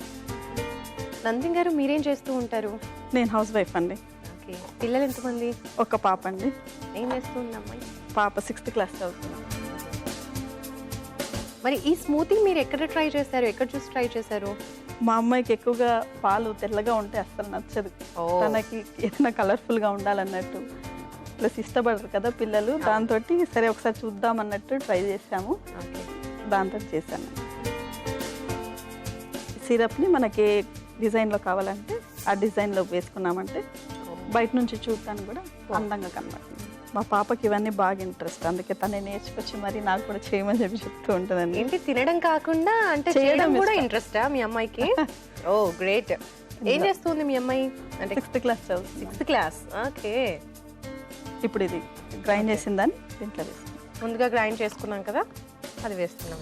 నందిని గారు మీరేం చేస్తూ ఉంటారు?
నేను హౌస్ వైఫ్ అండి.
ఓకే. పిల్లలు ఎంతమంది?
1 పాప అండి.
ఏం చేస్తూ ఉంది అమ్మాయి?
పాప 6th క్లాస్ చదువుతున్నాం.
మరి ఈ స్మూతీ మీరు ఎక్కడ ట్రై చేశారు? ఎక్కడ చూసి ట్రై చేశారు?
మా అమ్మాయికి ఎక్కువగా పాలు తెల్లగా ఉంటే అస్సలు నచ్చదు.
ఓ.
తనకి ఏదైనా కలర్ఫుల్గా ఉండాలన్నట్టు, ప్లస్ ఇష్టపడరు కదా పిల్లలు. దాంతో సరే ఒకసారి చూద్దాం అన్నట్టు ట్రై చేసాము.
ఓకే.
దాంతో చేశాను. సిరప్ని మనకి ఏ డిజైన్లో కావాలంటే ఆ డిజైన్లో వేసుకున్నామంటే బయట నుంచి చూడటానికి కూడా అందంగా కనబడుతుంది. మా పాపకి ఇవన్నీ బాగా ఇంట్రెస్ట్, అందుకే తనే నేర్చుకొచ్చి మరి నాకు కూడా చేయమని చెప్పి చెప్తూ ఉంటుందండి.
ఏంటి తినడం కాకుండా అంటే చేయడం కూడా ఇంట్రెస్టా మీ అమ్మాయికి? ఓ గ్రేట్. ఏం చేస్తుంది మీ అమ్మాయి? అంటే
6th క్లాస్ చదువుతుంది.
6th class. ఓకే.
ఇప్పుడు ఇది గ్రైండ్ చేసిందని దీంట్లో వేస్తాం.
ముందుగా గ్రైండ్ చేసుకున్నాం కదా, అది వేస్తున్నాం.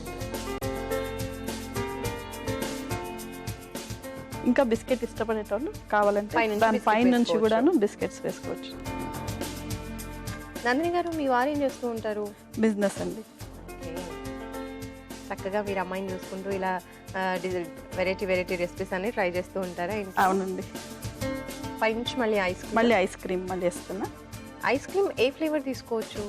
ఇంకా బిస్కెట్ ఇష్టపడేటోళ్ళు కావాలంటే
పైనుంచి
దాని
బిస్కెట్
పైన నుంచి
వేసుకోవచ్చు.
కూడాను బిస్కెట్స్ వేసుకోవచ్చు.
నందిని గారు మీ వారు ఏం చేస్తూ ఉంటారు?
బిజినెస్ అండి.
ఓకే. చక్కగా మీరు అమ్మాయిని చూసుకుంటూ ఇలా వెరైటీ రెసిపీస్ అన్ని ట్రై చేస్తూ ఉంటారా?
అవునండి.
పైనుంచి మళ్ళీ
మళ్ళీ ఐస్ క్రీమ్ మళ్ళీ వేస్తున్నా.
ఐస్ క్రీమ్ ఏ ఫ్లేవర్ తీసుకోవచ్చు?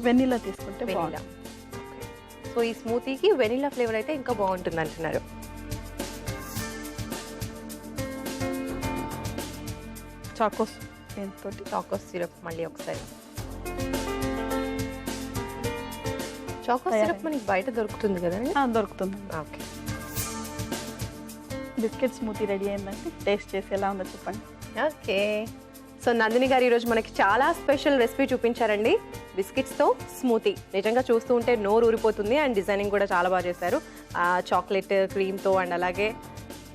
వెనీలా తీసుకుంటే
వెనిలా.
బాగుంటుంది.
సో ఈ స్మూతీకి వెనిలా ఫ్లేవర్ అయితే ఇంకా బాగుంటుంది అంటున్నారు.
చాకోస్ తోటి
చాకో సిరప్ మళ్ళీ ఒకసారి. చాకో
తయారైంది.
సిరప్ మనకి బయట దొరుకుతుంది కదా?
దొరుకుతుంది.
ఓకే.
బిస్కెట్ స్మూతీ రెడీ అయిందంటే టేస్ట్ చేసి ఎలా ఉందో చెప్పండి.
ఓకే. సో నందిని గారు ఈరోజు మనకి చాలా స్పెషల్ రెసిపీ చూపించారండి, బిస్కెట్స్తో స్మూతీ. నిజంగా చూస్తూ ఉంటే నోరు ఊరిపోతుంది. అండ్ డిజైనింగ్ కూడా చాలా బాగా చేశారు, చాక్లెట్ క్రీమ్తో. అండ్ అలాగే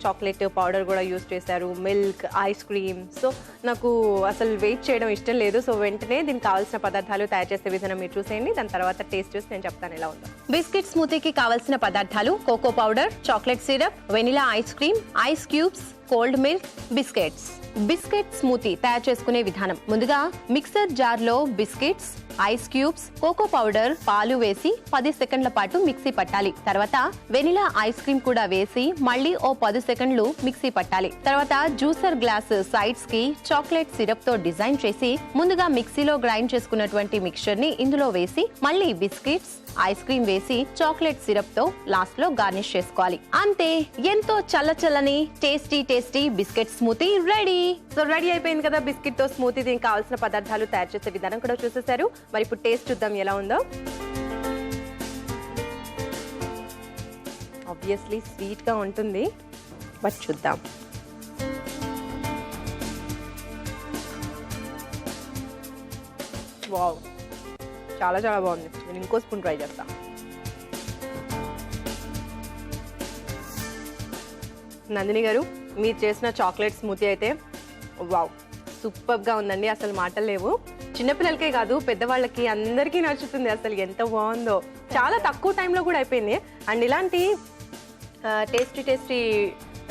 చాక్లెట్ పౌడర్ కూడా యూజ్ చేశారు, మిల్క్, ఐస్ క్రీమ్. సో నాకు అసలు వెయిట్ చేయడం ఇష్టం లేదు. సో వెంటనే దీనికి కావాల్సిన పదార్థాలు తయారు చేసే విధానం మీరు చూసేయండి. దాని తర్వాత టేస్ట్ చూసి నేను చెప్తాను ఎలా ఉందో. బిస్కెట్ స్మూతీకి కావాల్సిన పదార్థాలు: cocoa powder, chocolate syrup, vanilla ice cream, ice cubes, cold milk, biscuits. Biscuit smoothie తయారు చేసుకునే విధానం: ముందుగా మిక్సర్ జార్లో biscuits,
ice cubes, cocoa powder, పాలు వేసి 10 సెకండ్ల పాటు మిక్సీ పట్టాలి. తర్వాత వెనిలా ఐస్ క్రీమ్ కూడా వేసి మళ్ళీ ఓ 10 సెకండ్లు మిక్సీ పట్టాలి. తర్వాత జ్యూసర్ గ్లాస్ సైడ్స్ కి చాక్లెట్ సిరప్ తో డిజైన్ చేసి ముందుగా మిక్సీలో గ్రైండ్ చేసుకున్నటువంటి మిక్చర్ ని ఇందులో వేసి మళ్ళీ బిస్కెట్స్, ఐస్ క్రీమ్ వేసి చాక్లెట్ సిరప్ తో లాస్ట్ లో గార్నిష్ చేసుకోవాలి. అంతే, ఎంతో చల్లచల్లని tasty biscuit smoothie ready.
So ready అయిపోయింది కదా బిస్కెట్ తో స్మూతీ. దీనికి కావాల్సిన పదార్థాలు, తయారు చేసే విధానం కూడా చూసేశారు. మరి ఇప్పుడు టేస్ట్ చూద్దాం ఎలా ఉందో. ఆబ్వియస్లీ స్వీట్ గా ఉంటుంది, బట్ చూద్దాం. వావ్, చాలా చాలా బాగుంది. నేను ఇంకో స్పూన్ ట్రై చేస్తా. నందిని గారు, మీరు చేసిన చాక్లెట్ స్మూతీ అయితే వావ్, సూపర్గా ఉందండి. అసలు మాటలు లేవు. చిన్నపిల్లలకే కాదు, పెద్దవాళ్ళకి అందరికీ నచ్చుతుంది. అసలు ఎంత బాగుందో. చాలా తక్కువ టైంలో కూడా అయిపోయింది. అండ్ ఇలాంటి టేస్టీ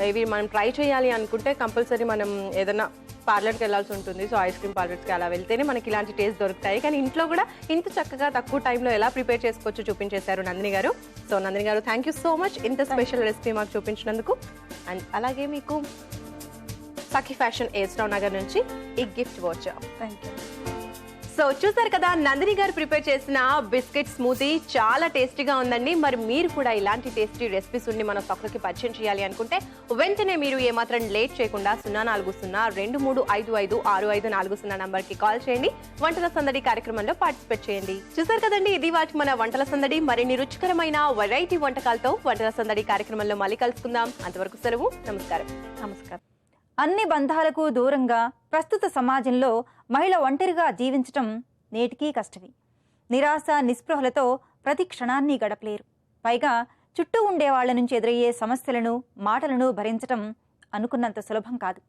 ఇవి మనం ట్రై చేయాలి అనుకుంటే కంపల్సరీ మనం ఏదైనా పార్లర్కి వెళ్ళాల్సి ఉంటుంది. సో ఐస్ క్రీమ్ పార్లర్స్కి అలా వెళ్తేనే మనకి ఇలాంటి టేస్ట్ దొరుకుతాయి. కానీ ఇంట్లో కూడా ఇంత చక్కగా తక్కువ టైంలో ఎలా ప్రిపేర్ చేసుకోవచ్చు చూపించేశారు నందిని గారు. సో నందిని గారు, థ్యాంక్ యూ సో మచ్ ఇంత స్పెషల్ రెసిపీ మాకు చూపించినందుకు. అండ్ అలాగే మీకు సఖీ ఫ్యాషన్ ఏస్రావు నగర్ నుంచి ఈ gift voucher.
Thank you.
So చూసారు కదా, నందిని గారు ప్రిపేర్ చేసిన బిస్కెట్ స్మూతీ చాలా టేస్టీగా ఉందండి. మరి మీరు కూడా ఇలాంటి టేస్టీ రెసిపీస్ ఉండి మన పక్కకి పరిచయం చేయాలి అనుకుంటే వెంటనే మీరు ఏమాత్రం లేట్ చేయకుండా 040223556540 నంబర్కి కాల్ చేయండి. వంటల సందడి కార్యక్రమంలో పార్టిసిపేట్ చేయండి. చూసారు కదండి, ఇది వాటి మన వంటల సందడి. మరిన్ని రుచికరమైన వెరైటీ వంటకాలతో వంటల సందడి కార్యక్రమంలో మళ్ళీ కలుసుకుందాం. అంతవరకు సెలవు. నమస్కారం.
అన్ని బంధాలకు దూరంగా ప్రస్తుత సమాజంలో మహిళ ఒంటరిగా జీవించటం నేటికీ కష్టమే. నిరాశ, నిస్పృహలతో ప్రతి క్షణాన్ని గడపలేరు. పైగా చుట్టూ ఉండే వాళ్ల నుంచి ఎదురయ్యే సమస్యలను, మాటలను భరించటం అనుకున్నంత సులభం కాదు.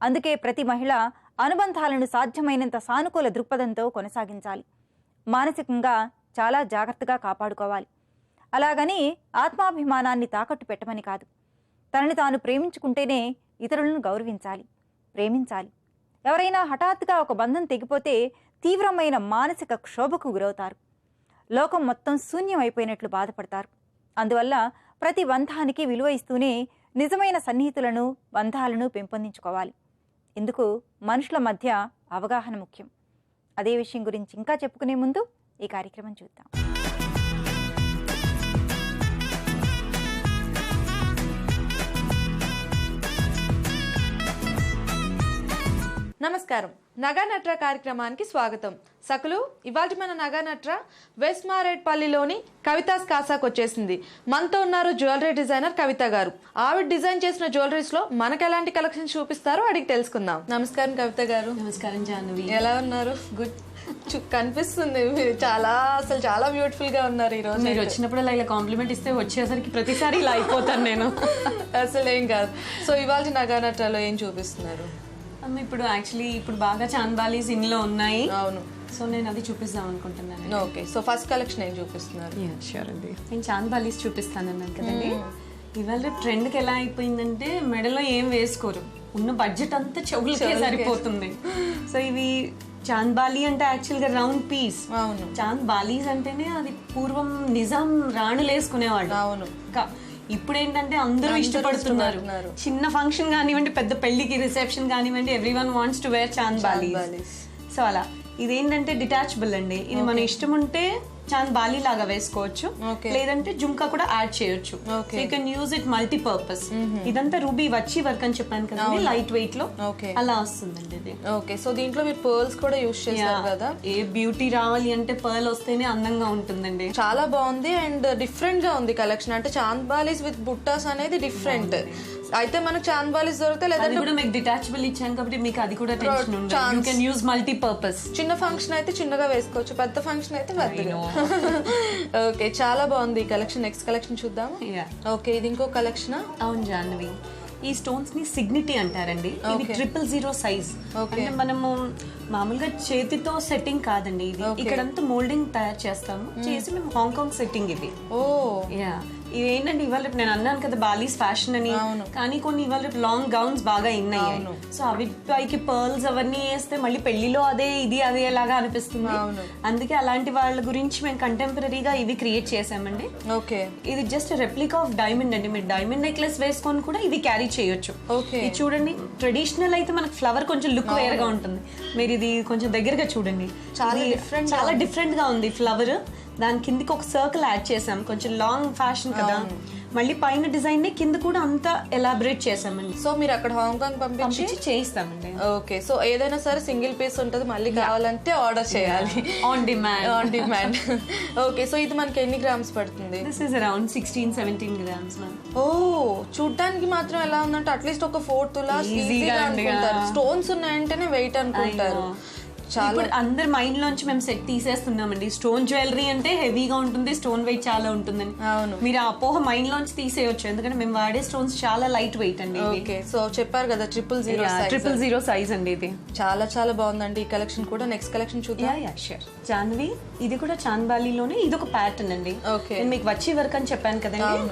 అందుకే ప్రతి మహిళ అనుబంధాలను సాధ్యమైనంత సానుకూల దృక్పథంతో కొనసాగించాలి. మానసికంగా చాలా జాగ్రత్తగా కాపాడుకోవాలి. అలాగని ఆత్మాభిమానాన్ని తాకట్టు పెట్టమని కాదు. తనని తాను ప్రేమించుకుంటేనే ఇతరులను గౌరవించాలి, ప్రేమించాలి. ఎవరైనా హఠాత్తుగా ఒక బంధం తెగిపోతే తీవ్రమైన మానసిక క్షోభకు గురవుతారు. లోకం మొత్తం శూన్యం అయిపోయినట్లు బాధపడతారు. అందువల్ల ప్రతి బంధానికి విలువ ఇస్తూనే నిజమైన సన్నిహితులను, బంధాలను పెంపొందించుకోవాలి. ఇందుకు మనుషుల మధ్య అవగాహన ముఖ్యం. అదే విషయం గురించి ఇంకా చెప్పుకునే ముందు ఈ కార్యక్రమం చూద్దాం.
నమస్కారం. నగానట్ర కార్యక్రమానికి స్వాగతం. సకులు, ఇవాళ మన నగానట్ర వెస్ట్ మారేడ్పల్లిలోని కవితాస్ కాసాకు వచ్చేసింది. మనతో ఉన్నారు జ్యువెలరీ డిజైనర్ కవిత గారు. ఆవిడ డిజైన్ చేసిన జ్యువెలరీస్ లో మనకు ఎలాంటి కలెక్షన్స్ చూపిస్తారో అడిగి తెలుసుకుందాం. నమస్కారం కవిత గారు.
నమస్కారం జాహ్నవి.
ఎలా ఉన్నారు? గుడ్ కనిపిస్తుంది. మీరు చాలా బ్యూటిఫుల్ గా ఉన్నారు ఈ రోజు.
మీరు వచ్చినప్పుడు ఇలా కాంప్లిమెంట్ ఇస్తే వచ్చేసరికి ప్రతిసారి ఇలా అయిపోతాను నేను.
అసలు ఏం కాదు. సో ఇవాళ నగానట్రలో ఏం చూపిస్తున్నారు?
ఇప్పుడు యాక్చువల్లీ బాగా చాంద్బాలీస్ ఇంట్లో ఉన్నాయి.
అవును.
సో నేను అది చూపిస్తాం అనుకుంటున్నాను.
ఓకే. సో ఫస్ట్ కలెక్షన్ ఏం చూపిస్తున్నారు?
షూర్ అండి. నేను చాంద్బాలీస్ చూపిస్తాను అన్నాను కదండి. ఇవాళ ట్రెండ్కి ఎలా అయిపోయిందంటే మెడలో ఏం వేసుకోరు, ఉన్న బడ్జెట్ అంతా చెవులకే సరిపోతుంది. సో ఇవి చాంద్బాలి అంటే యాక్చువల్గా రౌండ్ పీస్.
అవును.
చాంద్బాలీస్ అంటేనే అది పూర్వం నిజాం రాణులు వేసుకునేవాళ్ళు.
అవును.
ఇప్పుడు ఏంటంటే అందరూ ఇష్టపడుతున్నారు. చిన్న ఫంక్షన్ కానివ్వండి, పెద్ద పెళ్లికి రిసెప్షన్ కానివ్వండి, everyone wants to wear chandbalis. So అలా ఇదేంటంటే డిటాచబుల్ అండి. ఇది మన ఇష్టం ఉంటే చాంద్బాలి లాగా వేసుకోవచ్చు, లేదంటే జుంకా కూడా యాడ్ చేయొచ్చు. You can use it multipurpose. ఇదంతా రూబీ వచ్చి వర్క్ అని చెప్పాను కదా, లైట్ వెయిట్ లో అలా వస్తుందండి ఇది.
ఓకే. సో దీంట్లో మీరు పర్ల్స్ కూడా యూజ్ చేస్తారు కదా.
ఏ బ్యూటీ రావాలి అంటే పర్ల్ వస్తేనే అందంగా ఉంటుందండి.
చాలా బాగుంది అండ్ డిఫరెంట్ గా ఉంది కలెక్షన్. అంటే చాంద్బాలీస్ విత్ బుట్టాస్ అనేది డిఫరెంట్. అయితే మనకు చాంద్బాలీస్ దొరుకుతాయి, లేదంటే
కూడా మీకు డిటాచబుల్ ఇచ్చాను కాబట్టి మీకు అది కూడా టెన్షన్ ఉండదు. You can use multipurpose.
చిన్న ఫంక్షన్ అయితే చిన్నగా వేసుకోవచ్చు, పెద్ద ఫంక్షన్ అయితే పెద్దగా. ఓకే, చాలా బాగుంది ఈ కలెక్షన్. నెక్స్ట్ కలెక్షన్ చూద్దాం. ఓకే, ఇది ఇంకో కలెక్షన్.
అవును జాహ్నవి, ఈ స్టోన్స్ ని సిగ్నిటీ అంటారండి. ఇది 000 సైజ్. అంటే మనము మామూలుగా చేతితో సెట్టింగ్ కాదండి ఇది. ఇక్కడంతా మోల్డింగ్ తయారు చేస్తాము, చేసి మేము హాంకాంగ్ సెట్టింగ్ ఇది.
ఓ
యా, ఇదేంటంటే ఇవాళ నేను అన్నాను కదా బాలీస్ ఫ్యాషన్ అని, కానీ కొన్ని ఇవాళ లాంగ్ గౌన్స్ బాగా ఇన్ అయ్యాయి. సో అవి పైకి పర్ల్స్ అవన్నీ వేస్తే మళ్ళీ పెళ్లిలో అదే లాగా అనిపిస్తుంది. అందుకే అలాంటి వాళ్ళ గురించి మేము కంటెంపరీగా ఇవి క్రియేట్ చేసామండి.
ఓకే,
ఇది జస్ట్ రెప్లికా ఆఫ్ డైమండ్ అండి. మీరు డైమండ్ నెక్లెస్ వేసుకొని కూడా ఇవి క్యారీ చేయొచ్చు. ఇది చూడండి, ట్రెడిషనల్ అయితే మనకు ఫ్లవర్ కొంచెం లుక్ వేరుగా ఉంటుంది. మీరు ఇది కొంచెం దగ్గరగా చూడండి, చాలా డిఫరెంట్ గా ఉంది ఫ్లవర్. దాని కిందకి ఒక సర్కిల్ యాడ్ చేసాం, కొంచెం లాంగ్ ఫ్యాషన్ కదా. మళ్ళీ పైన డిజైన్ ని కింద కూడా అంతా ఎలాబరేట్ చేసామండి.
సో మీరు అక్కడ హాంకాంగ్ పంపించి
చేయిస్తామండి.
ఓకే, సో ఏదైనా సరే సింగిల్ పీస్ ఉంటుంది, మళ్ళీ కావాలంటే ఆర్డర్ చేయాలి
ఆన్ డిమాండ్.
ఓకే, సో ఇది మనకి ఎన్ని గ్రామ్స్ పడుతుంది?
This is around 16-17 grams.
ఓ, చూడ్డానికి మాత్రం ఎలా ఉందంటే అట్లీస్ట్ ఒక 4 తులాస్ ఈజీగా అనుకుంటారు. స్టోన్స్ ఉన్నాయంటేనే వెయిట్ అనుకుంటారు.
ఇప్పుడు అందరి మైండ్ లోంచి మేము సెట్ తీసేస్తున్నామండి. స్టోన్ జ్యువెలరీ అంటే హెవీగా ఉంటుంది, స్టోన్ వెయిట్ చాలా ఉంటుందని. మీరు ఆ అపోహ మైండ్ లోంచి తీసేయొచ్చు, ఎందుకంటే మేము వాడే స్టోన్స్ చాలా లైట్ వెయిట్ అండి.
ఓకే, సో చెప్పారు కదా 000
సైజ్ అండి. ఇది
చాలా చాలా బాగుందండి ఈ కలెక్షన్ కూడా. నెక్స్ట్ కలెక్షన్ చూద్దాం.
జాన్వి, ఇది కూడా చాంద్బాలిలోనే ఇది ఒక ప్యాటర్న్ అండి. నేను మీకు వచ్చి వర్క్ అని చెప్పాను కదండి,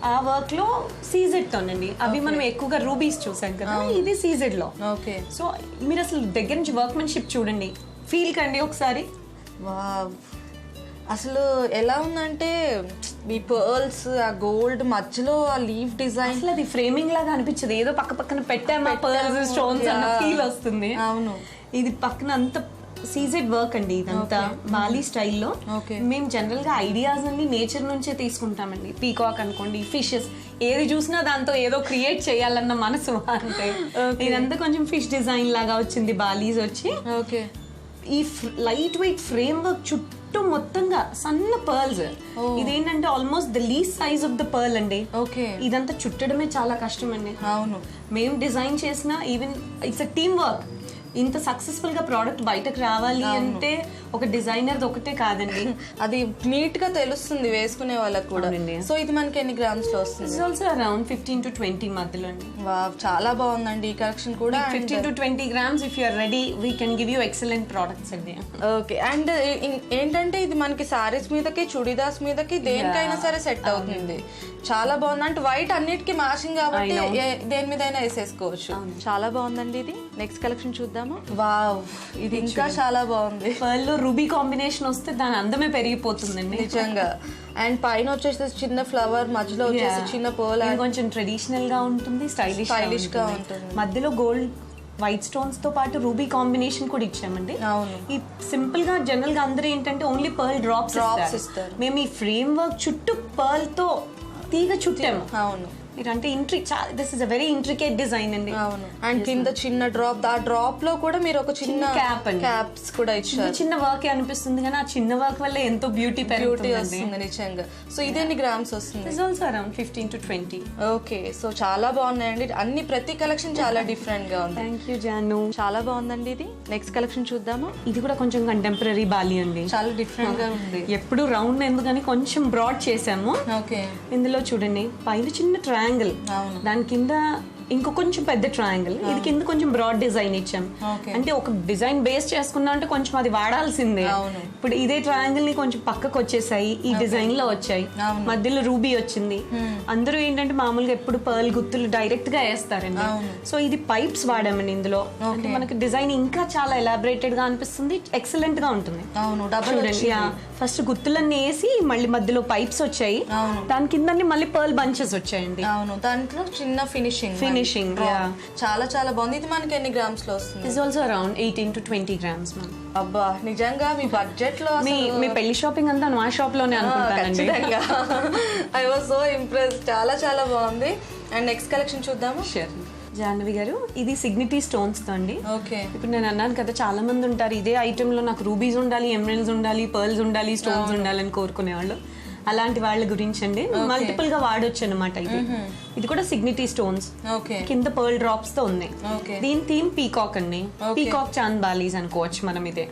ఆ వర్క్ లో సీజెడ్ తోనండి. అవి మనం ఎక్కువగా రూబీస్ చూసాం కదా, ఇది సీజెడ్ లో.
ఓకే,
సో మీరు అసలు దగ్గర నుంచి వర్క్మెన్షిప్ చూడండి, ఫీల్ కండి ఒకసారి.
వావ్, అసలు ఎలా ఉందంటే ఈ పర్ల్స్, ఆ గోల్డ్ మధ్యలో ఆ లీఫ్ డిజైన్,
అసలు అది ఫ్రేమింగ్ లాగా అనిపించదు, ఏదో పక్క పక్కన పెట్టామా పర్ల్స్ స్టోన్స్ అన్న ఫీల్ వస్తుంది.
అవును,
ఇది పక్కన అంత సీజెడ్ వర్క్ అండి. ఇదంతా బాలీ స్టైల్లో. మేము జనరల్ గా ఐడియాస్ అన్ని నేచర్ నుంచే తీసుకుంటామండి. పీకాక్ అనుకోండి, ఫిషెస్, ఏది చూసినా దాంతో ఏదో క్రియేట్ చేయాలన్న మనసు. అంటే ఇదంతా కొంచెం ఫిష్ డిజైన్ లాగా వచ్చింది, బాలీస్ వచ్చి.
ఓకే,
ఈ లైట్ వెయిట్ ఫ్రేమ్ వర్క్ చుట్టూ మొత్తంగా సన్న పర్ల్స్. ఇదేంటంటే almost the least size of the pearl అండి.
ఓకే,
ఇదంతా చుట్టడమే చాలా కష్టం అండి.
అవును,
మేము డిజైన్ చేసిన even it's a team work. ఇంత సక్సెస్ఫుల్ గా ప్రోడక్ట్ బయటకు రావాలి అంటే ఒక డిజైనర్ ఒకటే కాదండి,
అది నీట్ గా తెలుస్తుంది వేసుకునే వాళ్ళకి కూడా. సో ఇది మనకి ఎన్ని గ్రామ్స్ లో వస్తుంది?
ఇట్స్ ఆల్సో అరౌండ్ 15 to 20 మధ్యలో అండి.
వావ్, చాలా బాగుందండి ఈ కలెక్షన్ కూడా.
15 to 20 grams if you are ready we can give you excellent products అండి.
ఓకే, అండ్ ఏంటంటే ఇది మనకి సారీస్ మీదకి, చుడిదార్స్ మీదకి, దేనికైనా సరే సెట్ అవుతుంది. చాలా బాగుంది. అంటే వైట్ అన్నిటికీ మ్యాచింగ్ కాబట్టి దేని మీద అయినా వేసేసుకోవచ్చు. చాలా బాగుందండి ఇది. నెక్స్ట్ కలెక్షన్ చూద్దాము. వావ్, ఇది ఇంకా చాలా బాగుంది.
పర్ల్ లో రూబీ కాంబినేషన్ వస్తే దాని అందమే పెరిగిపోతుందండి
నిజంగా. అండ్ పైన వచ్చేసి చిన్న ఫ్లవర్, మధ్యలో వచ్చేసి చిన్న పర్ల్,
కొంచెం ట్రెడిషనల్ గా ఉంటుంది, స్టైలిష్ గా ఉంటుంది. మధ్యలో గోల్డ్ వైట్ స్టోన్స్ తో పాటు రూబీ కాంబినేషన్ కూడా ఇచ్చామండి. ఈ సింపుల్ గా జనరల్ గా అందరూ ఏంటంటే ఓన్లీ పర్ల్ డ్రాప్స్ ఇస్తారు. మేము ఈ ఫ్రేమ్ వర్క్ చుట్టూ పర్ల్ తో తీగ చుట్టాము.
అవును,
అంటే this is a very intricate design అండి.
అవును, అండ్ కింద చిన్న డ్రాప్, ఆ డ్రాప్ లో కూడా మీరు ఒక చిన్న క్యాప్స్ కూడా ఇచ్చారు.
చిన్న వర్క్ అనిపిస్తుంది కానీ ఆ చిన్న వర్క్ వల్ల ఎంతో బ్యూటీ
వస్తుంది నిజంగా. సో ఇది ఎన్ని గ్రామ్స్ వస్తుంది?
Also around 15 to 20.
Okay, so చాలా బాగున్నాయండి అన్ని. ప్రతి కలెక్షన్ చాలా డిఫరెంట్ గా ఉంది.
థ్యాంక్ యూ జాను,
చాలా బాగుందండి ఇది. నెక్స్ట్ కలెక్షన్ చూద్దాము.
ఇది కూడా కొంచెం కంటెంపరీ బాలి అండి,
చాలా డిఫరెంట్ గా ఉంది.
ఎప్పుడు రౌండ్ ఎందుకని కొంచెం బ్రాడ్ చేసాము.
ఓకే,
ఇందులో చూడండి పైన చిన్న ట్రయాంగిల్, దాని కింద ఇంకో కొంచెం పెద్ద ట్రయాంగిల్, ఇది కింద కొంచెం బ్రాడ్ డిజైన్ ఇచ్చాం. అంటే ఒక డిజైన్ బేస్ చేసుకున్నా అంటే కొంచెం అది వాడాల్సిందే. ఇప్పుడు ఇదే ట్రయాంగిల్ ని కొంచెం పక్కకు వచ్చేసాయి, ఈ డిజైన్ లో వచ్చాయి, మధ్యలో రూబీ వచ్చింది. అందరూ ఏంటంటే మామూలుగా ఎప్పుడు పర్ల్ గుత్తులు డైరెక్ట్ గా వేస్తారండి. సో ఇది పైప్స్ వాడామండి ఇందులో. అంటే మనకి డిజైన్ ఇంకా చాలా ఎలాబరేటెడ్ గా అనిపిస్తుంది, ఎక్సలెంట్ గా ఉంటుంది. ఫస్ట్ గుత్తులన్నీ వేసి మళ్ళీ మధ్యలో పైప్స్ వచ్చాయి, దాని కింద మళ్ళీ పర్ల్ బంచెస్ వచ్చాయండి.
అవును, దాంట్లో చిన్న ఫినిషింగ్. చాలా చాలా బాగుంది. ఇది మనకి ఎన్ని గ్రామ్స్ లో వస్తుంది?
It's also around 18 to 20 grams.
అబ్బా, నిజంగా మీ బడ్జెట్ లో
మీ పెళ్లి షాపింగ్ అంతా మా షాప్ లోనే అనుకుంటానండి.
I was so impress. చాలా చాలా బాగుంది. అండ్ నెక్స్ట్ కలెక్షన్ చూద్దాము.
జాహ్నవి గారు, ఇది సిగ్నిటీ స్టోన్స్ తో అండి.
ఓకే,
ఇప్పుడు నేను అన్నాను కదా చాలా మంది ఉంటారు ఇదే ఐటమ్ లో నాకు రూబీస్ ఉండాలి, ఎమరల్డ్స్ ఉండాలి, పర్ల్స్ ఉండాలి, స్టోన్స్ ఉండాలని కోరుకునేవాళ్ళు. అలాంటి వాళ్ళ గురించి అండి మల్టిపుల్ గా వాడొచ్చు అనమాట. ఇది కూడా సిగ్నిటీ స్టోన్స్, కింద పర్ల్ డ్రాప్స్ తో ఉన్నాయి. దీని థీమ్ పీకాక్ అండి, పీకాక్ చాంద్ బాలీస్ అనుకోవచ్చు మనం. ఇదే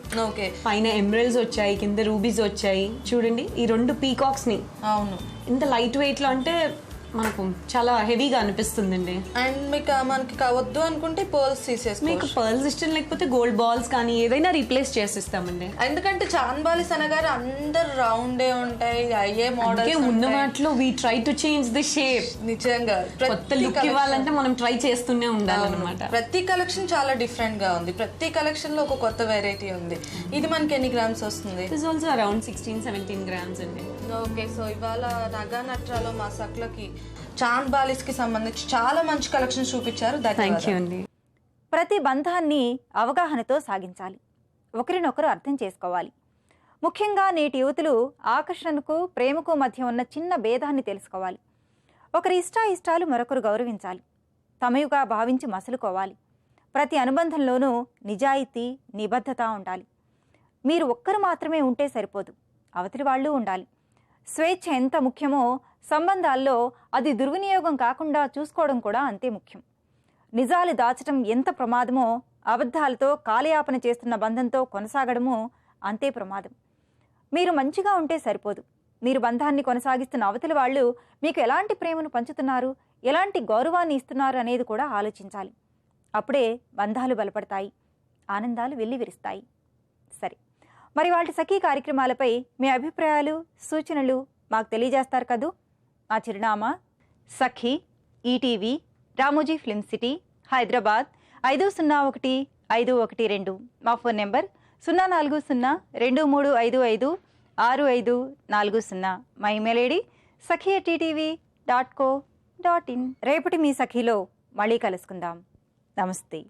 పైన ఎమరల్డ్స్ వచ్చాయి, కింద రూబీస్ వచ్చాయి. చూడండి ఈ రెండు పీకాక్స్ ని.
అవును,
ఇంత లైట్ వెయిట్ లో అంటే మనకు చాలా హెవీగా అనిపిస్తుందండి.
అండ్ మనకి వద్దు అనుకుంటే పర్ల్స్ తీసేసుకోవచ్చు.
మీకు పర్ల్స్ ఇష్టం లేకపోతే గోల్డ్ బాల్స్ కానీ ఏదైనా రీప్లేస్ చేసిస్తామండి.
ఎందుకంటే చాంద్ బాలీస్ అనగానే అందరు రౌండే ఉంటాయి, అయ్యే మోడల్
ఉన్న వాటిలో we try to change the shape.
నిజంగా
కొత్త లుక్ ఇవ్వాలంటే మనం ట్రై చేస్తూనే ఉండాలన్నమాట.
ప్రతి కలెక్షన్ చాలా డిఫరెంట్ గా ఉంది, ప్రతి కలెక్షన్ లో ఒక కొత్త వెరైటీ ఉంది. ఇది మనకి ఎన్ని గ్రామ్స్ వస్తుంది?
It is also around 16-17 grams అండి.
ఓకే, సో ఇవాళ నగా నట్రాలో మా సక్లకి చాంద్ బాలీస్ కి సంబంధించి చాలా మంచి కలెక్షన్ చూపించారు.
థ్యాంక్ యూ అండి.
ప్రతి బంధాన్ని అవగాహనతో సాగించాలి, ఒకరినొకరు అర్థం చేసుకోవాలి. ముఖ్యంగా నేటి యువతులు ఆకర్షణకు ప్రేమకు మధ్య ఉన్న చిన్న భేదాన్ని తెలుసుకోవాలి. ఒకరి ఇష్టాయిష్టాలు మరొకరు గౌరవించాలి, తమయుగా భావించి మసులుకోవాలి. ప్రతి అనుబంధంలోనూ నిజాయితీ, నిబద్ధత ఉండాలి. మీరు ఒక్కరు మాత్రమే ఉంటే సరిపోదు, అవతలి వాళ్ళు ఉండాలి. స్వేచ్ఛ ఎంత ముఖ్యమో సంబంధాల్లో అది దుర్వినియోగం కాకుండా చూసుకోవడం కూడా అంతే ముఖ్యం. నిజాలు దాచడం ఎంత ప్రమాదమో అబద్ధాలతో కాలయాపన చేస్తున్న బంధంతో కొనసాగడము అంతే ప్రమాదం. మీరు మంచిగా ఉంటే సరిపోదు, మీరు బంధాన్ని కొనసాగిస్తున్న అవతలి వాళ్ళు మీకు ఎలాంటి ప్రేమను పంచుతున్నారు, ఎలాంటి గౌరవాన్ని ఇస్తున్నారు అనేది కూడా ఆలోచించాలి. అప్పుడే బంధాలు బలపడతాయి, ఆనందాలు వెల్లివిరుస్తాయి. సరే, మరి వాటి సఖీ కార్యక్రమాలపై మీ అభిప్రాయాలు, సూచనలు మాకు తెలియజేస్తారు కదూ. మా చిరునామా Sakhi, ETV, Ramoji film city, Hyderabad 501512. మా ఫోన్ నెంబర్ 0402355640. మా ఇమెయిల్ ఐడి sakhi@ttv.co.in. రేపటి మీ సఖీలో మళ్ళీ కలుసుకుందాం. నమస్తే.